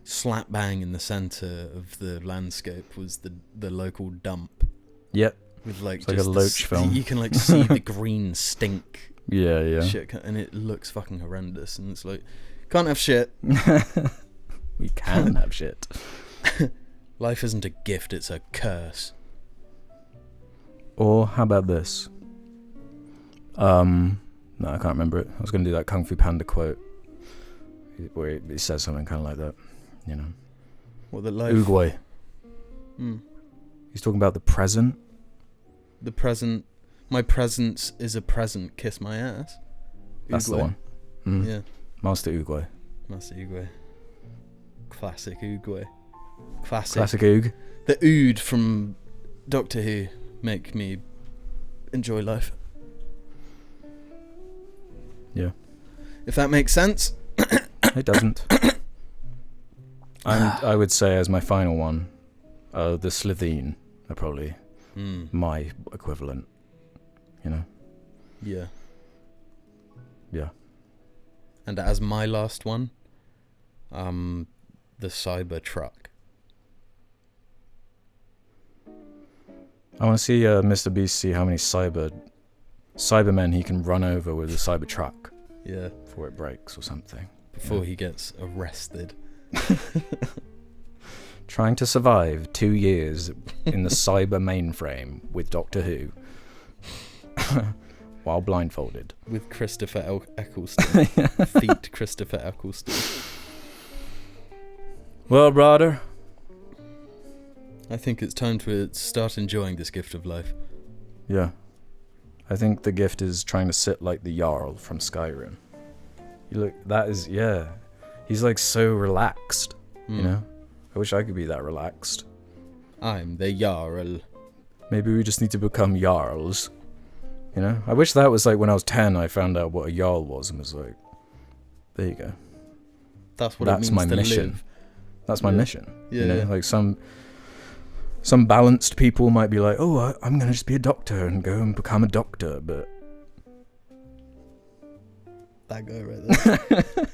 slap bang in the center of the landscape was the local dump. Yep. With like It's like just a Loach film. You can like see the green stink. Yeah. Shit, and it looks fucking horrendous, and it's like can't have shit. We can have shit. Life isn't a gift, it's a curse. Or how about this? No, I can't remember it. I was going to do that Kung Fu Panda quote where it says something kind of like that, you know. What, the life? Uguay. He's talking about the present. The present. My presence is a present. Kiss my ass. That's the Uguay. one. Yeah. Master Uguay. Master Uguay. Classic Uguay. Classic Oog. The Ood from Doctor Who make me enjoy life. Yeah. If that makes sense. It doesn't. I would say as my final one, the Slitheen are probably my equivalent, you know? Yeah. Yeah. And as my last one, the Cybertruck. I want to see Mr. Beast see how many Cybermen he can run over with a Cybertruck. Yeah. Before it breaks or something. Before he gets arrested. Trying to survive 2 years in the cyber mainframe with Doctor Who. While blindfolded. With Christopher Eccleston. Feet Christopher Eccleston. Well, brother. I think it's time to start enjoying this gift of life. Yeah. I think the gift is trying to sit like the Jarl from Skyrim. You look, that is, yeah. He's like so relaxed, you know? I wish I could be that relaxed. I'm the Jarl. Maybe we just need to become Jarls. You know? I wish that was like when I was 10, I found out what a Jarl was and was like, there you go. That's what it means my to mission. live. That's my mission. Yeah. You know? Like some balanced people might be like, oh, I'm going to just be a doctor and go and become a doctor, but... That guy right there.